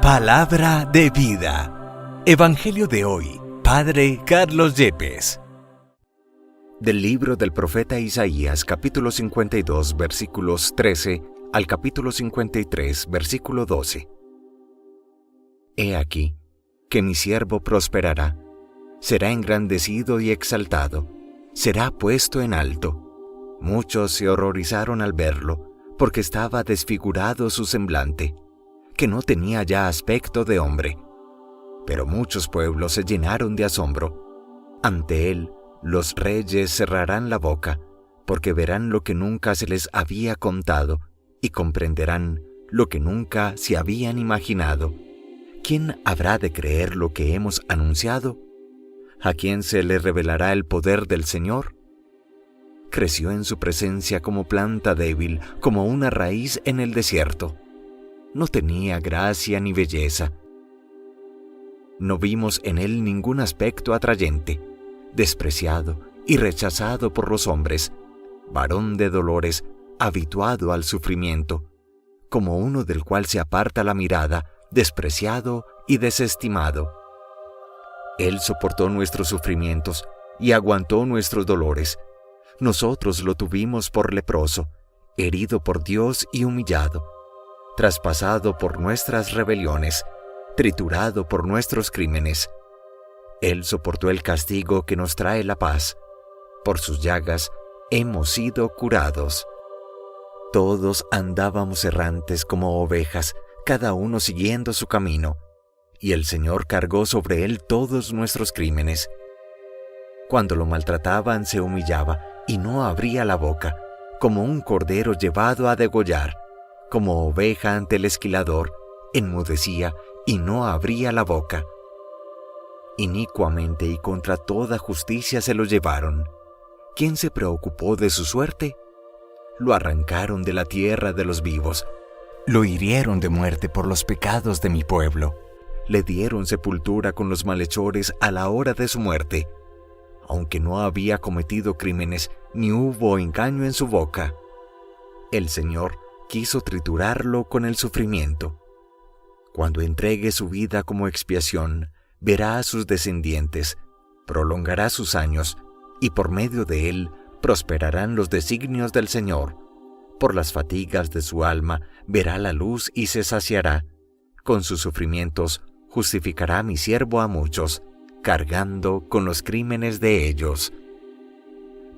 Palabra de vida. Evangelio de hoy, Padre Carlos Yepes. Del libro del profeta Isaías, capítulo 52, versículos 13 al capítulo 53, versículo 12. He aquí, que mi siervo prosperará, será engrandecido y exaltado, será puesto en alto. Muchos se horrorizaron al verlo, porque estaba desfigurado su semblante, que no tenía ya aspecto de hombre. Pero muchos pueblos se llenaron de asombro. Ante él, los reyes cerrarán la boca, porque verán lo que nunca se les había contado, y comprenderán lo que nunca se habían imaginado. ¿Quién habrá de creer lo que hemos anunciado? ¿A quién se le revelará el poder del Señor? Creció en su presencia como planta débil, como una raíz en el desierto. No tenía gracia ni belleza. No vimos en él ningún aspecto atrayente, despreciado y rechazado por los hombres, varón de dolores, habituado al sufrimiento, como uno del cual se aparta la mirada, despreciado y desestimado. Él soportó nuestros sufrimientos y aguantó nuestros dolores. Nosotros lo tuvimos por leproso, herido por Dios y humillado, traspasado por nuestras rebeliones, triturado por nuestros crímenes. Él soportó el castigo que nos trae la paz. Por sus llagas hemos sido curados. Todos andábamos errantes como ovejas, cada uno siguiendo su camino, y el Señor cargó sobre él todos nuestros crímenes. Cuando lo maltrataban se humillaba y no abría la boca, como un cordero llevado a degollar, como oveja ante el esquilador, enmudecía y no abría la boca. Inicuamente y contra toda justicia se lo llevaron. ¿Quién se preocupó de su suerte? Lo arrancaron de la tierra de los vivos. Lo hirieron de muerte por los pecados de mi pueblo. Le dieron sepultura con los malhechores a la hora de su muerte, aunque no había cometido crímenes ni hubo engaño en su boca. El Señor quiso triturarlo con el sufrimiento. Cuando entregue su vida como expiación, verá a sus descendientes, prolongará sus años, y por medio de él prosperarán los designios del Señor. Por las fatigas de su alma verá la luz y se saciará. Con sus sufrimientos justificará mi siervo a muchos, cargando con los crímenes de ellos.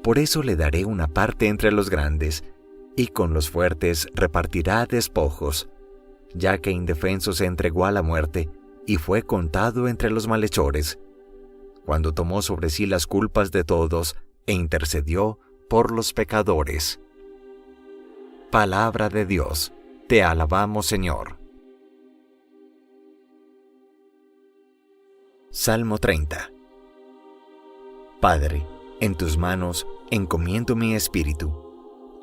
Por eso le daré una parte entre los grandes, y con los fuertes repartirá despojos, ya que indefenso se entregó a la muerte y fue contado entre los malhechores, cuando tomó sobre sí las culpas de todos e intercedió por los pecadores. Palabra de Dios, te alabamos, Señor. Salmo 30. Padre, en tus manos encomiendo mi espíritu.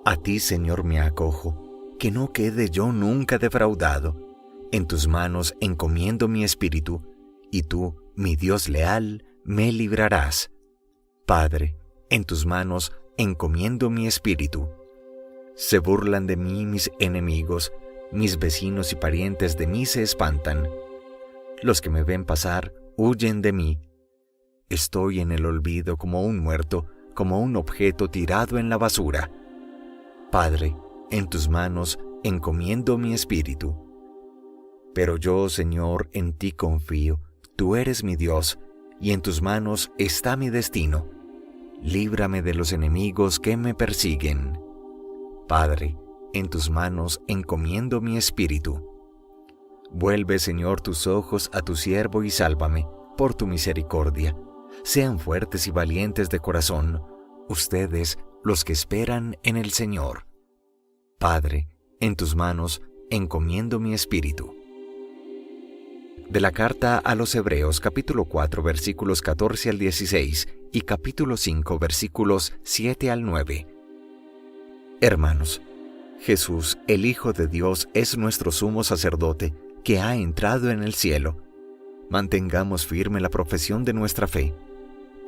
A ti, Señor, me acojo, que no quede yo nunca defraudado. En tus manos encomiendo mi espíritu, y tú, mi Dios leal, me librarás. Padre, en tus manos encomiendo mi espíritu. Se burlan de mí mis enemigos, mis vecinos y parientes de mí se espantan. Los que me ven pasar huyen de mí. Estoy en el olvido como un muerto, como un objeto tirado en la basura. Padre, en tus manos encomiendo mi espíritu. Pero yo, Señor, en ti confío, tú eres mi Dios, y en tus manos está mi destino. Líbrame de los enemigos que me persiguen. Padre, en tus manos encomiendo mi espíritu. Vuelve, Señor, tus ojos a tu siervo y sálvame, por tu misericordia. Sean fuertes y valientes de corazón, ustedes los que esperan en el Señor. Padre, en tus manos encomiendo mi espíritu. De la carta a los Hebreos, capítulo 4, versículos 14 al 16 y capítulo 5, versículos 7 al 9. Hermanos, Jesús, el Hijo de Dios, es nuestro sumo sacerdote que ha entrado en el cielo. Mantengamos firme la profesión de nuestra fe.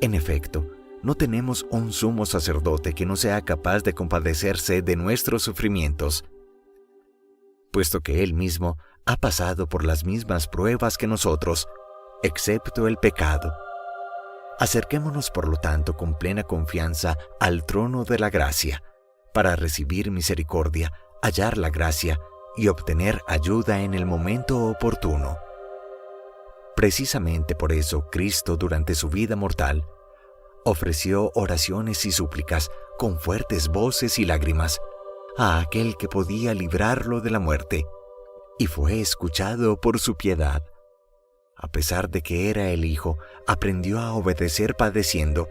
En efecto, no tenemos un sumo sacerdote que no sea capaz de compadecerse de nuestros sufrimientos, puesto que Él mismo ha pasado por las mismas pruebas que nosotros, excepto el pecado. Acerquémonos, por lo tanto, con plena confianza al trono de la gracia, para recibir misericordia, hallar la gracia y obtener ayuda en el momento oportuno. Precisamente por eso, Cristo, durante su vida mortal, ofreció oraciones y súplicas con fuertes voces y lágrimas a aquel que podía librarlo de la muerte, y fue escuchado por su piedad. A pesar de que era el Hijo, aprendió a obedecer padeciendo,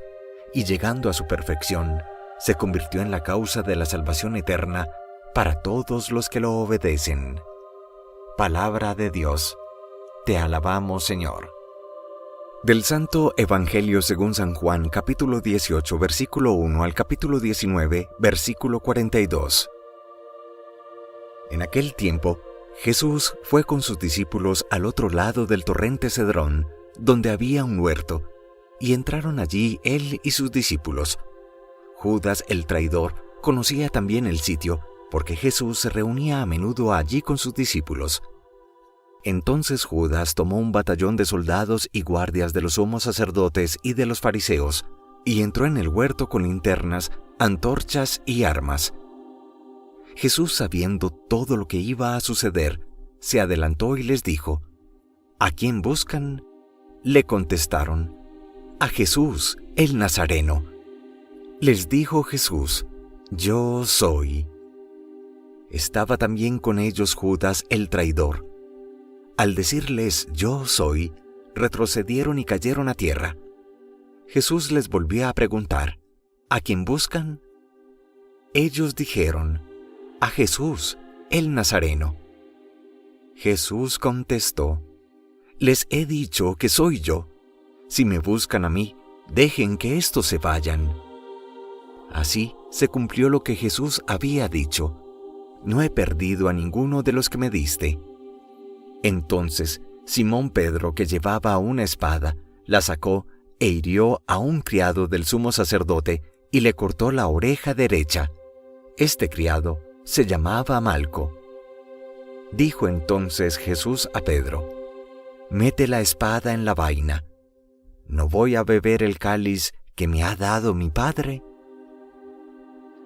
y llegando a su perfección, se convirtió en la causa de la salvación eterna para todos los que lo obedecen. Palabra de Dios. Te alabamos, Señor. Del Santo Evangelio según San Juan, capítulo 18, versículo 1 al capítulo 19, versículo 42. En aquel tiempo, Jesús fue con sus discípulos al otro lado del torrente Cedrón, donde había un huerto, y entraron allí él y sus discípulos. Judas, el traidor, conocía también el sitio, porque Jesús se reunía a menudo allí con sus discípulos. Entonces Judas tomó un batallón de soldados y guardias de los sumos sacerdotes y de los fariseos, y entró en el huerto con linternas, antorchas y armas. Jesús, sabiendo todo lo que iba a suceder, se adelantó y les dijo: ¿A quién buscan? Le contestaron: a Jesús, el Nazareno. Les dijo Jesús: Yo soy. Estaba también con ellos Judas, el traidor. Al decirles yo soy, retrocedieron y cayeron a tierra. Jesús les volvió a preguntar: ¿a quién buscan? Ellos dijeron: a Jesús, el Nazareno. Jesús contestó: les he dicho que soy yo. Si me buscan a mí, dejen que éstos se vayan. Así se cumplió lo que Jesús había dicho: no he perdido a ninguno de los que me diste. Entonces Simón Pedro, que llevaba una espada, la sacó e hirió a un criado del sumo sacerdote y le cortó la oreja derecha. Este criado se llamaba Malco. Dijo entonces Jesús a Pedro: mete la espada en la vaina. ¿No voy a beber el cáliz que me ha dado mi Padre?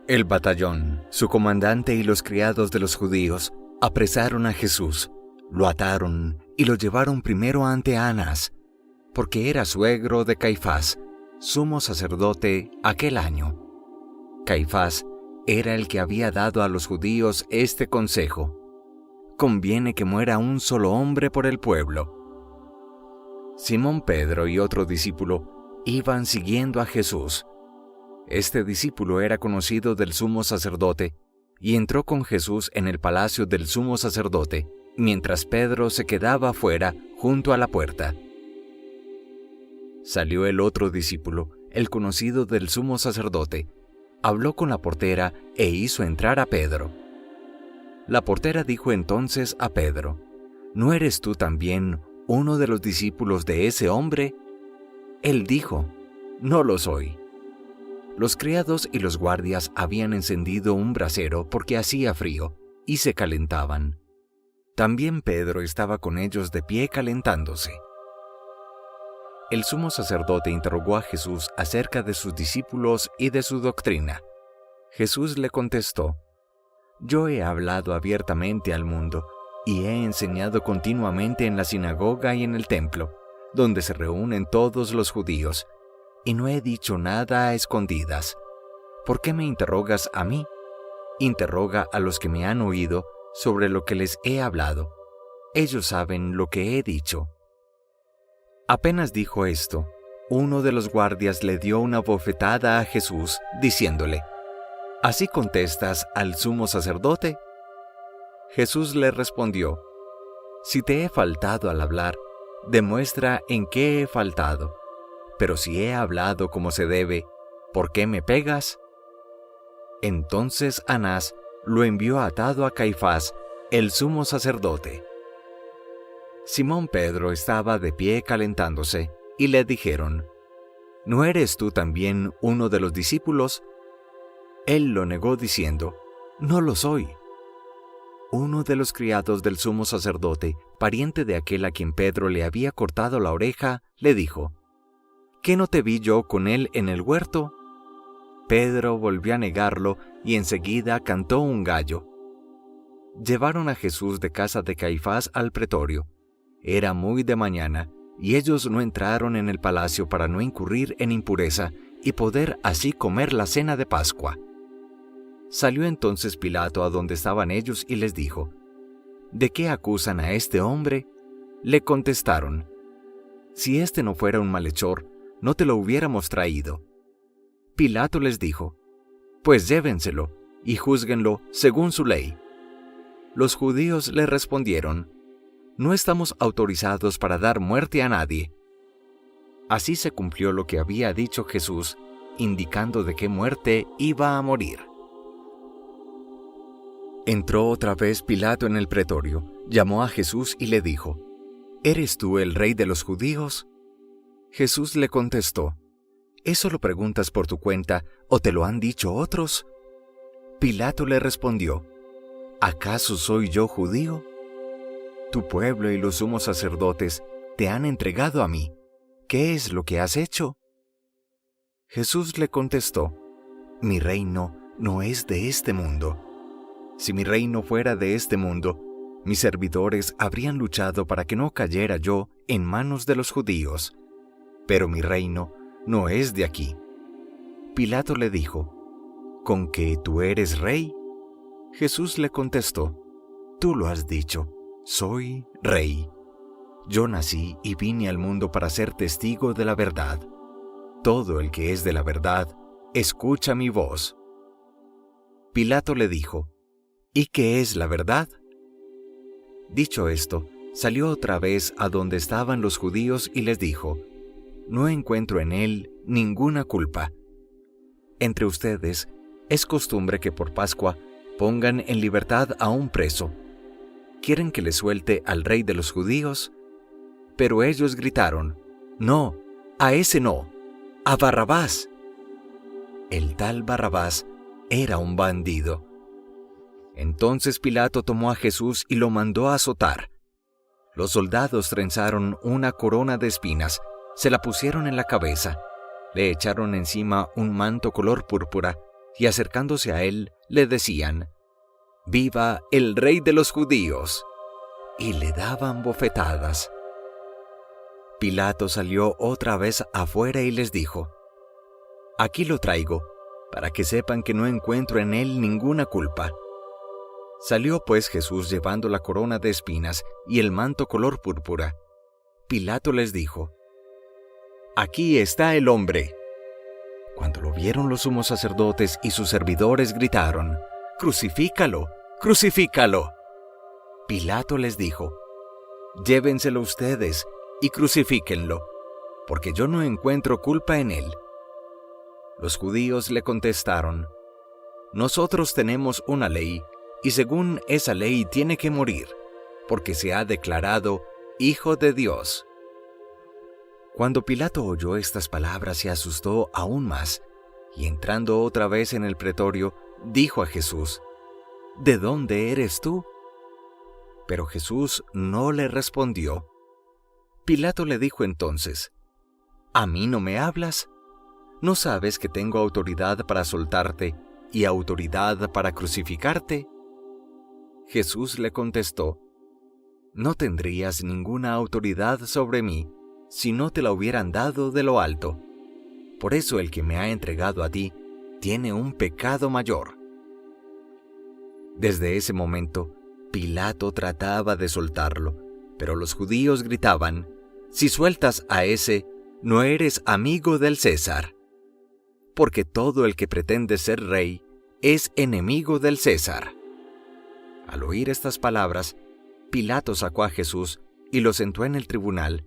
El batallón, su comandante y los criados de los judíos apresaron a Jesús, lo ataron y lo llevaron primero ante Anás, porque era suegro de Caifás, sumo sacerdote aquel año. Caifás era el que había dado a los judíos este consejo: conviene que muera un solo hombre por el pueblo. Simón Pedro y otro discípulo iban siguiendo a Jesús. Este discípulo era conocido del sumo sacerdote y entró con Jesús en el palacio del sumo sacerdote, mientras Pedro se quedaba afuera junto a la puerta. Salió el otro discípulo, el conocido del sumo sacerdote, habló con la portera e hizo entrar a Pedro. La portera dijo entonces a Pedro: ¿no eres tú también uno de los discípulos de ese hombre? Él dijo: no lo soy. Los criados y los guardias habían encendido un brasero porque hacía frío, y se calentaban. También Pedro estaba con ellos de pie calentándose. El sumo sacerdote interrogó a Jesús acerca de sus discípulos y de su doctrina. Jesús le contestó: yo he hablado abiertamente al mundo, y he enseñado continuamente en la sinagoga y en el templo, donde se reúnen todos los judíos, y no he dicho nada a escondidas. ¿Por qué me interrogas a mí? Interroga a los que me han oído sobre lo que les he hablado. Ellos saben lo que he dicho. Apenas dijo esto, uno de los guardias le dio una bofetada a Jesús, diciéndole: ¿así contestas al sumo sacerdote? Jesús le respondió: si te he faltado al hablar, demuestra en qué he faltado. Pero si he hablado como se debe, ¿por qué me pegas? Entonces Anás lo envió atado a Caifás, el sumo sacerdote. Simón Pedro estaba de pie calentándose, y le dijeron: ¿no eres tú también uno de los discípulos? Él lo negó diciendo: no lo soy. Uno de los criados del sumo sacerdote, pariente de aquel a quien Pedro le había cortado la oreja, le dijo: ¿Qué no te vi yo con él en el huerto? Pedro volvió a negarlo y enseguida cantó un gallo. Llevaron a Jesús de casa de Caifás al pretorio. Era muy de mañana, y ellos no entraron en el palacio para no incurrir en impureza y poder así comer la cena de Pascua. Salió entonces Pilato a donde estaban ellos y les dijo: ¿De qué acusan a este hombre? Le contestaron: Si este no fuera un malhechor, no te lo hubiéramos traído. Pilato les dijo: Pues llévenselo y júzguenlo según su ley. Los judíos le respondieron: No estamos autorizados para dar muerte a nadie. Así se cumplió lo que había dicho Jesús, indicando de qué muerte iba a morir. Entró otra vez Pilato en el pretorio, llamó a Jesús y le dijo: ¿Eres tú el rey de los judíos? Jesús le contestó: ¿Eso lo preguntas por tu cuenta o te lo han dicho otros? Pilato le respondió: ¿Acaso soy yo judío? Tu pueblo y los sumos sacerdotes te han entregado a mí. ¿Qué es lo que has hecho? Jesús le contestó: Mi reino no es de este mundo. Si mi reino fuera de este mundo, mis servidores habrían luchado para que no cayera yo en manos de los judíos. Pero mi reino no es de aquí. Pilato le dijo: ¿Con que tú eres rey? Jesús le contestó: Tú lo has dicho, soy rey. Yo nací y vine al mundo para ser testigo de la verdad. Todo el que es de la verdad, escucha mi voz. Pilato le dijo: ¿Y qué es la verdad? Dicho esto, salió otra vez a donde estaban los judíos y les dijo: No encuentro en él ninguna culpa. Entre ustedes es costumbre que por Pascua pongan en libertad a un preso. ¿Quieren que le suelte al rey de los judíos? Pero ellos gritaron: No, a ese no, a Barrabás. El tal Barrabás era un bandido. Entonces Pilato tomó a Jesús y lo mandó a azotar. Los soldados trenzaron una corona de espinas, se la pusieron en la cabeza, le echaron encima un manto color púrpura y acercándose a él le decían: ¡Viva el rey de los judíos! Y le daban bofetadas. Pilato salió otra vez afuera y les dijo: Aquí lo traigo, para que sepan que no encuentro en él ninguna culpa. Salió pues Jesús llevando la corona de espinas y el manto color púrpura. Pilato les dijo: Aquí está el hombre. Cuando lo vieron los sumos sacerdotes y sus servidores gritaron: ¡Crucifícalo! ¡Crucifícalo! Pilato les dijo: Llévenselo ustedes y crucifíquenlo, porque yo no encuentro culpa en él. Los judíos le contestaron: Nosotros tenemos una ley, y según esa ley tiene que morir, porque se ha declarado Hijo de Dios. Cuando Pilato oyó estas palabras se asustó aún más, y entrando otra vez en el pretorio, dijo a Jesús: ¿De dónde eres tú? Pero Jesús no le respondió. Pilato le dijo entonces: ¿A mí no me hablas? ¿No sabes que tengo autoridad para soltarte y autoridad para crucificarte? Jesús le contestó: No tendrías ninguna autoridad sobre mí si no te la hubieran dado de lo alto. Por eso el que me ha entregado a ti tiene un pecado mayor. Desde ese momento, Pilato trataba de soltarlo, pero los judíos gritaban: Si sueltas a ese, no eres amigo del César. Porque todo el que pretende ser rey es enemigo del César. Al oír estas palabras, Pilato sacó a Jesús y lo sentó en el tribunal,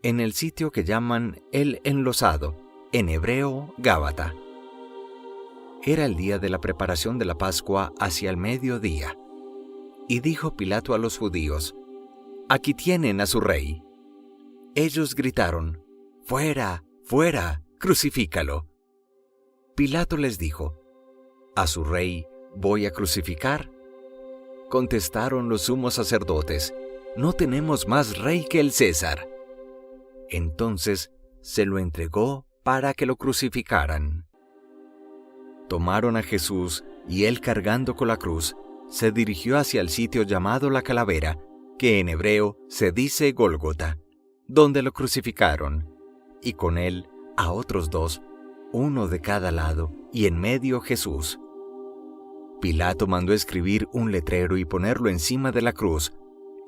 en el sitio que llaman el Enlosado, en hebreo Gábata. Era el día de la preparación de la Pascua hacia el mediodía. Y dijo Pilato a los judíos: Aquí tienen a su rey. Ellos gritaron: ¡Fuera, fuera, crucifícalo! Pilato les dijo: ¿A su rey voy a crucificar? Contestaron los sumos sacerdotes: «No tenemos más rey que el César». Entonces se lo entregó para que lo crucificaran. Tomaron a Jesús, y él, cargando con la cruz, se dirigió hacia el sitio llamado la Calavera, que en hebreo se dice Gólgota, donde lo crucificaron, y con él a otros dos, uno de cada lado, y en medio Jesús. Pilato mandó escribir un letrero y ponerlo encima de la cruz.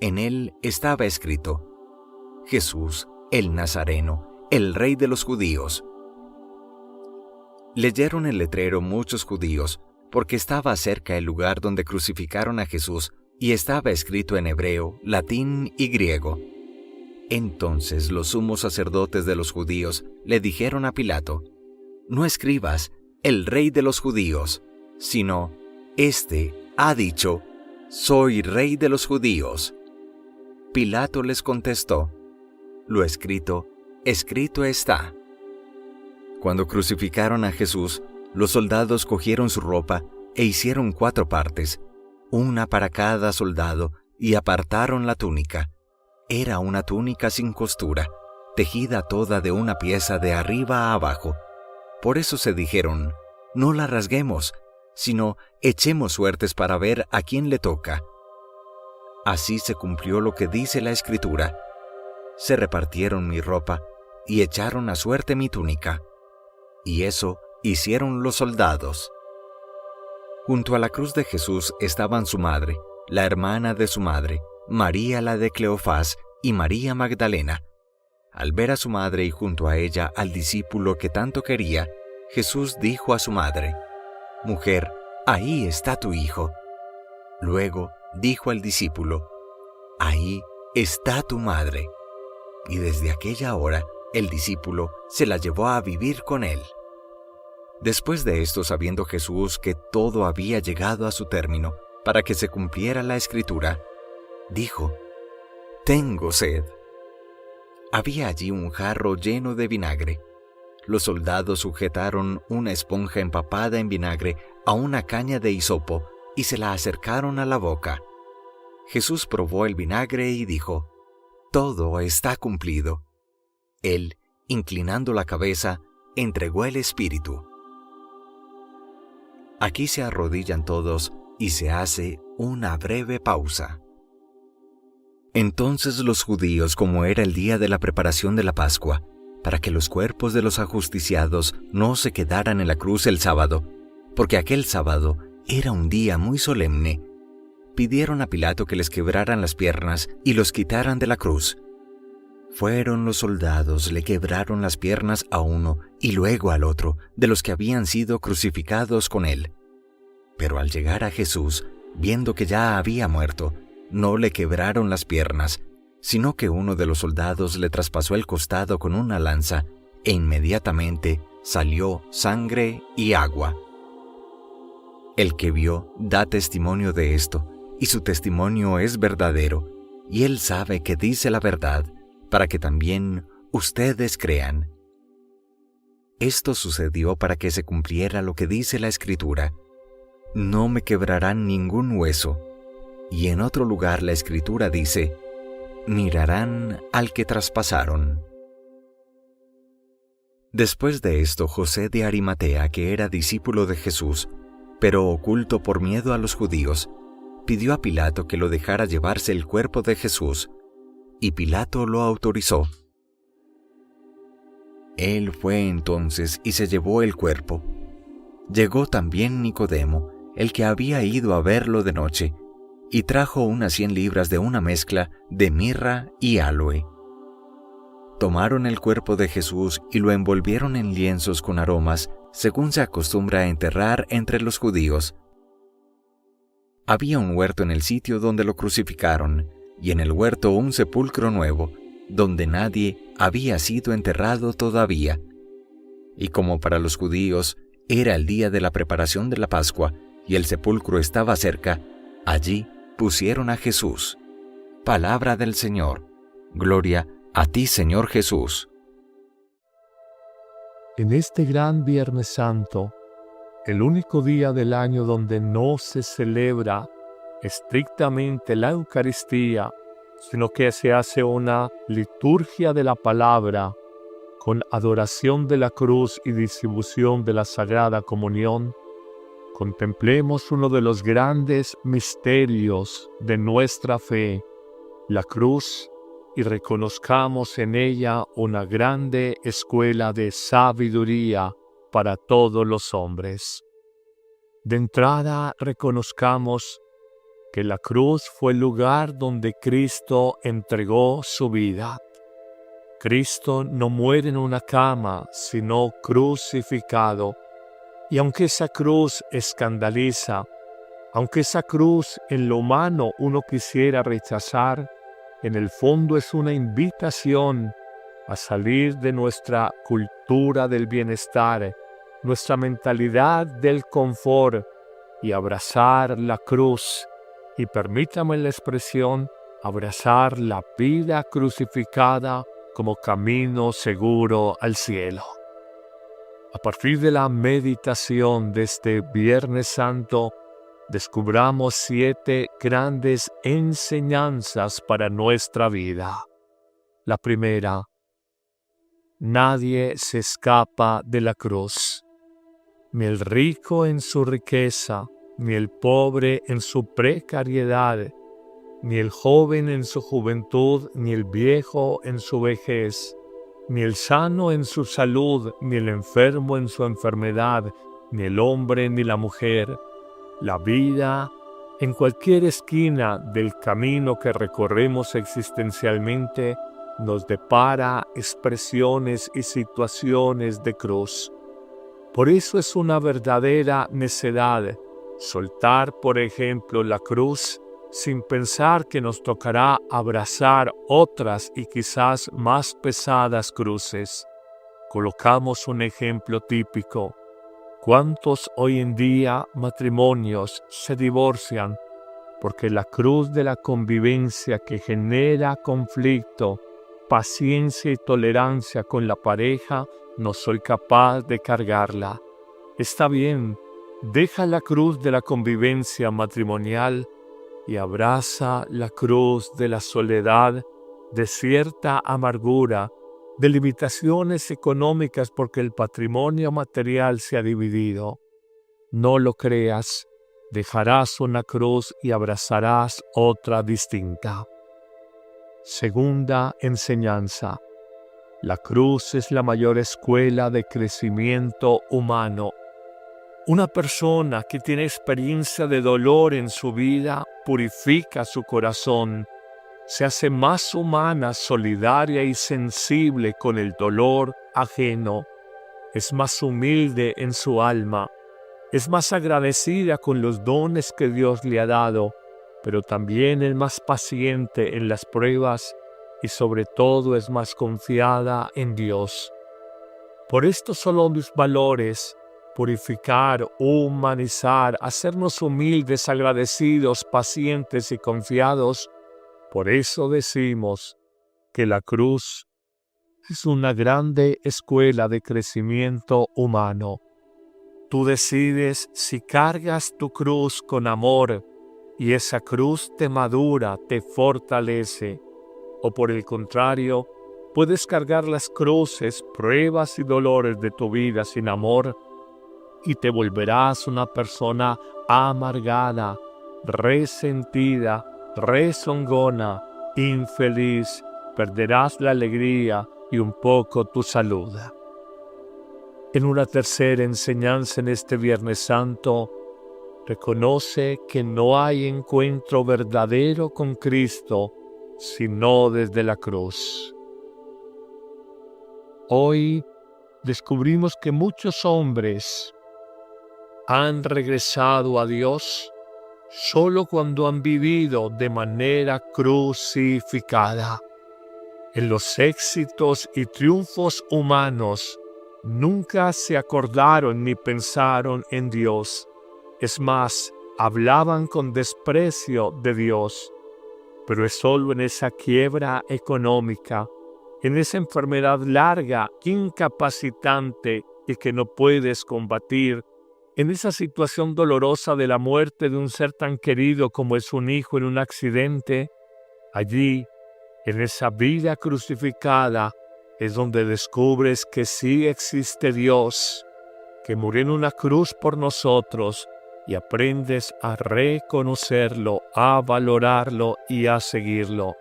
En él estaba escrito: Jesús, el Nazareno, el Rey de los Judíos. Leyeron el letrero muchos judíos, porque estaba cerca el lugar donde crucificaron a Jesús, y estaba escrito en hebreo, latín y griego. Entonces los sumos sacerdotes de los judíos le dijeron a Pilato: «No escribas, el Rey de los Judíos, sino, este ha dicho, soy Rey de los Judíos». Pilato les contestó: «Lo escrito, escrito está». Cuando crucificaron a Jesús, los soldados cogieron su ropa e hicieron 4 partes, una para cada soldado, y apartaron la túnica. Era una túnica sin costura, tejida toda de una pieza de arriba a abajo. Por eso se dijeron: «No la rasguemos, sino echemos suertes para ver a quién le toca». Así se cumplió lo que dice la Escritura: «Se repartieron mi ropa y echaron a suerte mi túnica». Y eso hicieron los soldados. Junto a la cruz de Jesús estaban su madre, la hermana de su madre, María la de Cleofás y María Magdalena. Al ver a su madre y junto a ella al discípulo que tanto quería, Jesús dijo a su madre: «Mujer, ahí está tu hijo». Luego dijo al discípulo: «Ahí está tu madre». Y desde aquella hora el discípulo se la llevó a vivir con él. Después de esto, sabiendo Jesús que todo había llegado a su término, para que se cumpliera la Escritura, dijo: «Tengo sed». Había allí un jarro lleno de vinagre. Los soldados sujetaron una esponja empapada en vinagre a una caña de hisopo y se la acercaron a la boca. Jesús probó el vinagre y dijo: «Todo está cumplido». Él, inclinando la cabeza, entregó el espíritu. Aquí se arrodillan todos y se hace una breve pausa. Entonces los judíos, como era el día de la preparación de la Pascua, para que los cuerpos de los ajusticiados no se quedaran en la cruz el sábado, porque aquel sábado era un día muy solemne, pidieron a Pilato que les quebraran las piernas y los quitaran de la cruz. Fueron los soldados, le quebraron las piernas a uno y luego al otro de los que habían sido crucificados con él. Pero al llegar a Jesús, viendo que ya había muerto, no le quebraron las piernas, sino que uno de los soldados le traspasó el costado con una lanza, e inmediatamente salió sangre y agua. El que vio da testimonio de esto, y su testimonio es verdadero, y él sabe que dice la verdad, para que también ustedes crean. Esto sucedió para que se cumpliera lo que dice la Escritura: «No me quebrarán ningún hueso». Y en otro lugar la Escritura dice: «Mirarán al que traspasaron». Después de esto, José de Arimatea, que era discípulo de Jesús, pero oculto por miedo a los judíos, pidió a Pilato que lo dejara llevarse el cuerpo de Jesús, y Pilato lo autorizó. Él fue entonces y se llevó el cuerpo. Llegó también Nicodemo, el que había ido a verlo de noche, y trajo unas 100 libras de una mezcla de mirra y áloe. Tomaron el cuerpo de Jesús y lo envolvieron en lienzos con aromas, según se acostumbra a enterrar entre los judíos. Había un huerto en el sitio donde lo crucificaron, y en el huerto un sepulcro nuevo, donde nadie había sido enterrado todavía. Y como para los judíos era el día de la preparación de la Pascua, y el sepulcro estaba cerca, allí pusieron a Jesús. Palabra del Señor. Gloria a ti, Señor Jesús. En este gran Viernes Santo, el único día del año donde no se celebra estrictamente la Eucaristía, sino que se hace una liturgia de la palabra con adoración de la cruz y distribución de la Sagrada Comunión, contemplemos uno de los grandes misterios de nuestra fe, la cruz, y reconozcamos en ella una grande escuela de sabiduría para todos los hombres. De entrada, reconozcamos que la cruz fue el lugar donde Cristo entregó su vida. Cristo no muere en una cama, sino crucificado. Y aunque esa cruz escandaliza, aunque esa cruz en lo humano uno quisiera rechazar, en el fondo es una invitación a salir de nuestra cultura del bienestar, nuestra mentalidad del confort y abrazar la cruz. Y permítame la expresión, abrazar la vida crucificada como camino seguro al cielo. A partir de la meditación de este Viernes Santo, descubramos 7 grandes enseñanzas para nuestra vida. La primera, nadie se escapa de la cruz. Ni el rico en su riqueza, ni el pobre en su precariedad, ni el joven en su juventud, ni el viejo en su vejez, ni el sano en su salud, ni el enfermo en su enfermedad, ni el hombre ni la mujer. La vida, en cualquier esquina del camino que recorremos existencialmente, nos depara expresiones y situaciones de cruz. Por eso es una verdadera necedad soltar, por ejemplo, la cruz sin pensar que nos tocará abrazar otras y quizás más pesadas cruces. Colocamos un ejemplo típico. ¿Cuántos hoy en día matrimonios se divorcian porque la cruz de la convivencia que genera conflicto, paciencia y tolerancia con la pareja, no soy capaz de cargarla? Está bien, deja la cruz de la convivencia matrimonial y abraza la cruz de la soledad, de cierta amargura, de limitaciones económicas porque el patrimonio material se ha dividido. No lo creas, dejarás una cruz y abrazarás otra distinta. Segunda enseñanza. La cruz es la mayor escuela de crecimiento humano. Una persona que tiene experiencia de dolor en su vida purifica su corazón, se hace más humana, solidaria y sensible con el dolor ajeno, es más humilde en su alma, es más agradecida con los dones que Dios le ha dado, pero también es más paciente en las pruebas y sobre todo es más confiada en Dios. Por estos son los valores: purificar, humanizar, hacernos humildes, agradecidos, pacientes y confiados. Por eso decimos que la cruz es una grande escuela de crecimiento humano. Tú decides si cargas tu cruz con amor y esa cruz te madura, te fortalece, o por el contrario, puedes cargar las cruces, pruebas y dolores de tu vida sin amor y te volverás una persona amargada, resentida, rezongona, infeliz, perderás la alegría y un poco tu salud. En una tercera enseñanza en este Viernes Santo, reconoce que no hay encuentro verdadero con Cristo sino desde la cruz. Hoy descubrimos que muchos hombres han regresado a Dios solo cuando han vivido de manera crucificada. En los éxitos y triunfos humanos nunca se acordaron ni pensaron en Dios. Es más, hablaban con desprecio de Dios. Pero es solo en esa quiebra económica, en esa enfermedad larga, incapacitante y que no puedes combatir, en esa situación dolorosa de la muerte de un ser tan querido como es un hijo en un accidente, allí, en esa vida crucificada, es donde descubres que sí existe Dios, que murió en una cruz por nosotros, y aprendes a reconocerlo, a valorarlo y a seguirlo.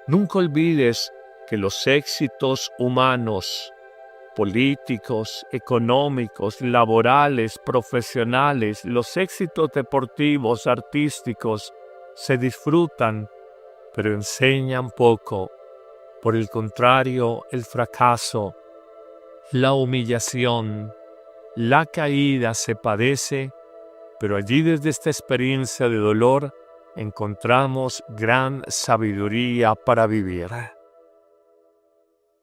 Nunca olvides que los éxitos humanos, políticos, económicos, laborales, profesionales, los éxitos deportivos, artísticos, se disfrutan, pero enseñan poco. Por el contrario, el fracaso, la humillación, la caída se padece, pero allí desde esta experiencia de dolor encontramos gran sabiduría para vivir.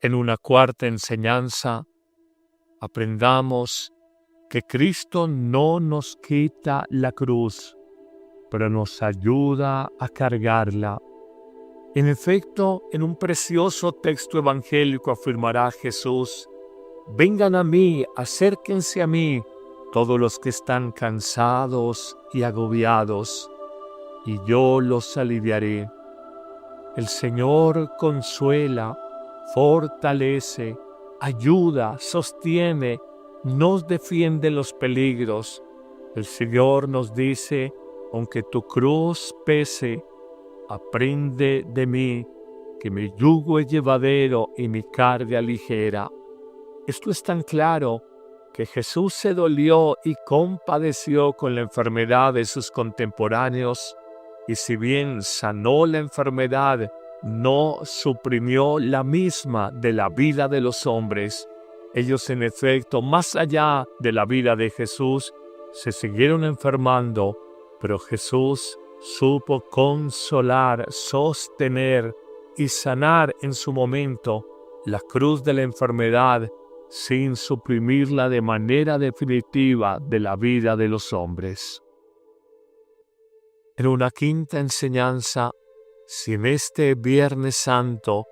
En una cuarta enseñanza, aprendamos que Cristo no nos quita la cruz, pero nos ayuda a cargarla. En efecto, en un precioso texto evangélico afirmará Jesús: «Vengan a mí, acérquense a mí, todos los que están cansados y agobiados, y yo los aliviaré». El Señor consuela, fortalece, ayuda, sostiene, nos defiende los peligros. El Señor nos dice: aunque tu cruz pese, aprende de mí, que mi yugo es llevadero y mi carga ligera. Esto es tan claro que Jesús se dolió y compadeció con la enfermedad de sus contemporáneos, y si bien sanó la enfermedad, no suprimió la misma de la vida de los hombres. Ellos, en efecto, más allá de la vida de Jesús, se siguieron enfermando, pero Jesús supo consolar, sostener y sanar en su momento la cruz de la enfermedad, sin suprimirla de manera definitiva de la vida de los hombres. En una quinta enseñanza, si en este Viernes Santo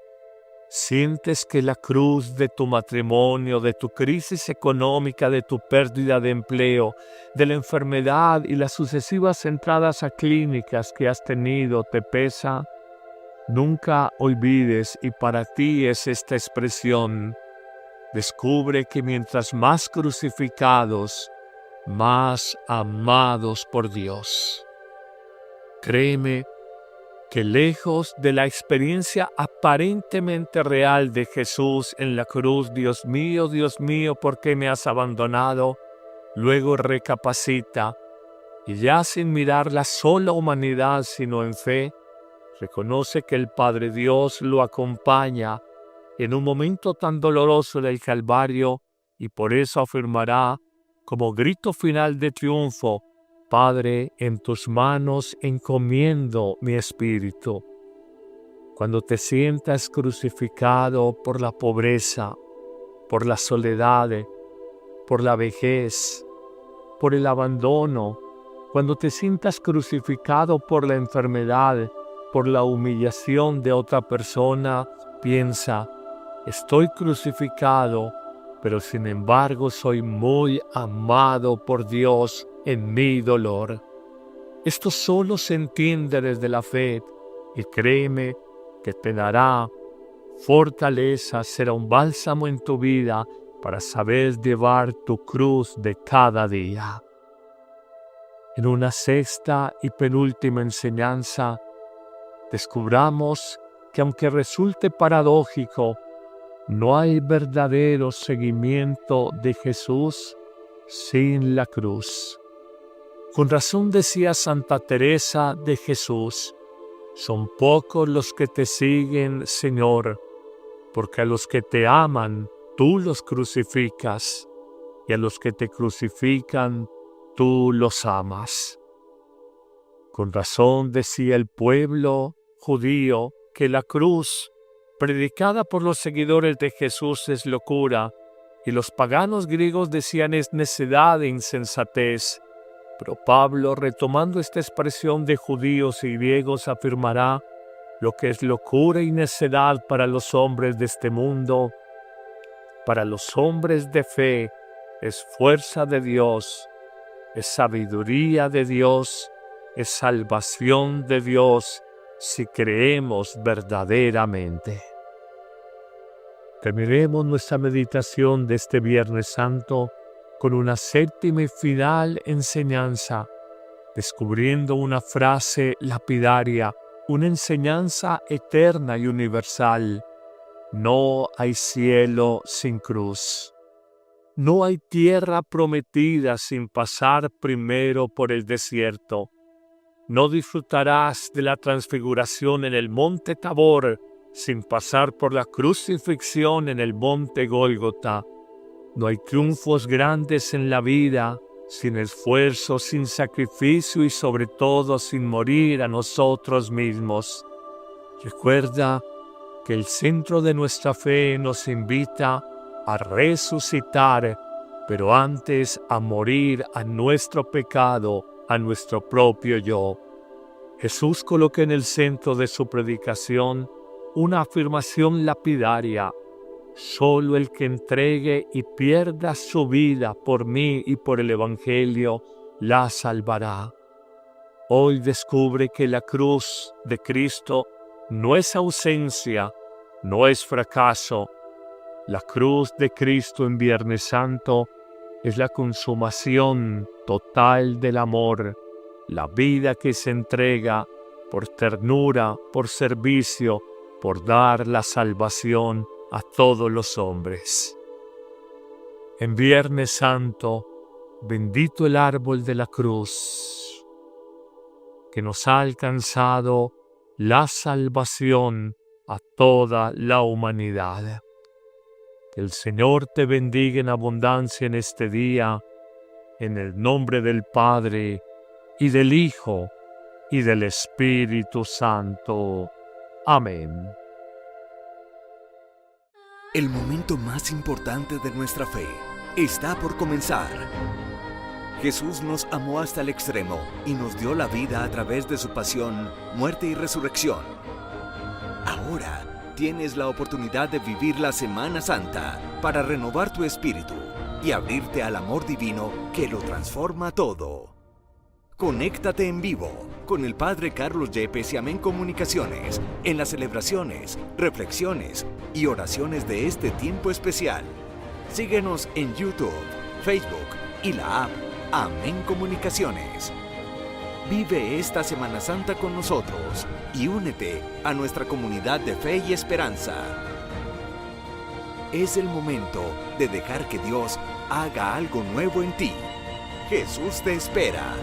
sientes que la cruz de tu matrimonio, de tu crisis económica, de tu pérdida de empleo, de la enfermedad y las sucesivas entradas a clínicas que has tenido te pesa, nunca olvides, y para ti es esta expresión: descubre que mientras más crucificados, más amados por Dios. Créeme que lejos de la experiencia aparentemente real de Jesús en la cruz, Dios mío, ¿por qué me has abandonado?, luego recapacita y ya sin mirar la sola humanidad sino en fe, reconoce que el Padre Dios lo acompaña en un momento tan doloroso del Calvario, y por eso afirmará como grito final de triunfo: Padre, en tus manos encomiendo mi espíritu. Cuando te sientas crucificado por la pobreza, por la soledad, por la vejez, por el abandono, cuando te sientas crucificado por la enfermedad, por la humillación de otra persona, piensa: estoy crucificado, pero sin embargo soy muy amado por Dios en mi dolor. Esto solo se entiende desde la fe, y créeme que te dará fortaleza, será un bálsamo en tu vida para saber llevar tu cruz de cada día. En una sexta y penúltima enseñanza, descubramos que aunque resulte paradójico, no hay verdadero seguimiento de Jesús sin la cruz. Con razón decía Santa Teresa de Jesús: son pocos los que te siguen, Señor, porque a los que te aman, tú los crucificas, y a los que te crucifican, tú los amas. Con razón decía el pueblo judío que la cruz, predicada por los seguidores de Jesús, es locura, y los paganos griegos decían es necedad e insensatez. Pero Pablo, retomando esta expresión de judíos y griegos, afirmará: lo que es locura y necedad para los hombres de este mundo, para los hombres de fe es fuerza de Dios es sabiduría de Dios, es salvación de Dios si creemos verdaderamente. Terminemos nuestra meditación de este Viernes Santo con una séptima y final enseñanza, descubriendo una frase lapidaria, una enseñanza eterna y universal. No hay cielo sin cruz. No hay tierra prometida sin pasar primero por el desierto. No disfrutarás de la transfiguración en el monte Tabor sin pasar por la crucifixión en el monte Gólgota. No hay triunfos grandes en la vida sin esfuerzo, sin sacrificio y sobre todo sin morir a nosotros mismos. Recuerda que el centro de nuestra fe nos invita a resucitar, pero antes a morir a nuestro pecado, a nuestro propio yo. Jesús coloca en el centro de su predicación una afirmación lapidaria: solo el que entregue y pierda su vida por mí y por el Evangelio la salvará. Hoy descubre que la cruz de Cristo no es ausencia, no es fracaso. La cruz de Cristo en Viernes Santo es la consumación total del amor, la vida que se entrega por ternura, por servicio, por dar la salvación a todos los hombres. En Viernes Santo, bendito el árbol de la cruz, que nos ha alcanzado la salvación a toda la humanidad. Que el Señor te bendiga en abundancia en este día, en el nombre del Padre, y del Hijo, y del Espíritu Santo. Amén. El momento más importante de nuestra fe está por comenzar. Jesús nos amó hasta el extremo y nos dio la vida a través de su pasión, muerte y resurrección. Ahora tienes la oportunidad de vivir la Semana Santa para renovar tu espíritu y abrirte al amor divino que lo transforma todo. Conéctate en vivo con el Padre Carlos Yepes y Amén Comunicaciones en las celebraciones, reflexiones y oraciones de este tiempo especial. Síguenos en YouTube, Facebook y la app Amén Comunicaciones. Vive esta Semana Santa con nosotros y únete a nuestra comunidad de fe y esperanza. Es el momento de dejar que Dios haga algo nuevo en ti. Jesús te espera.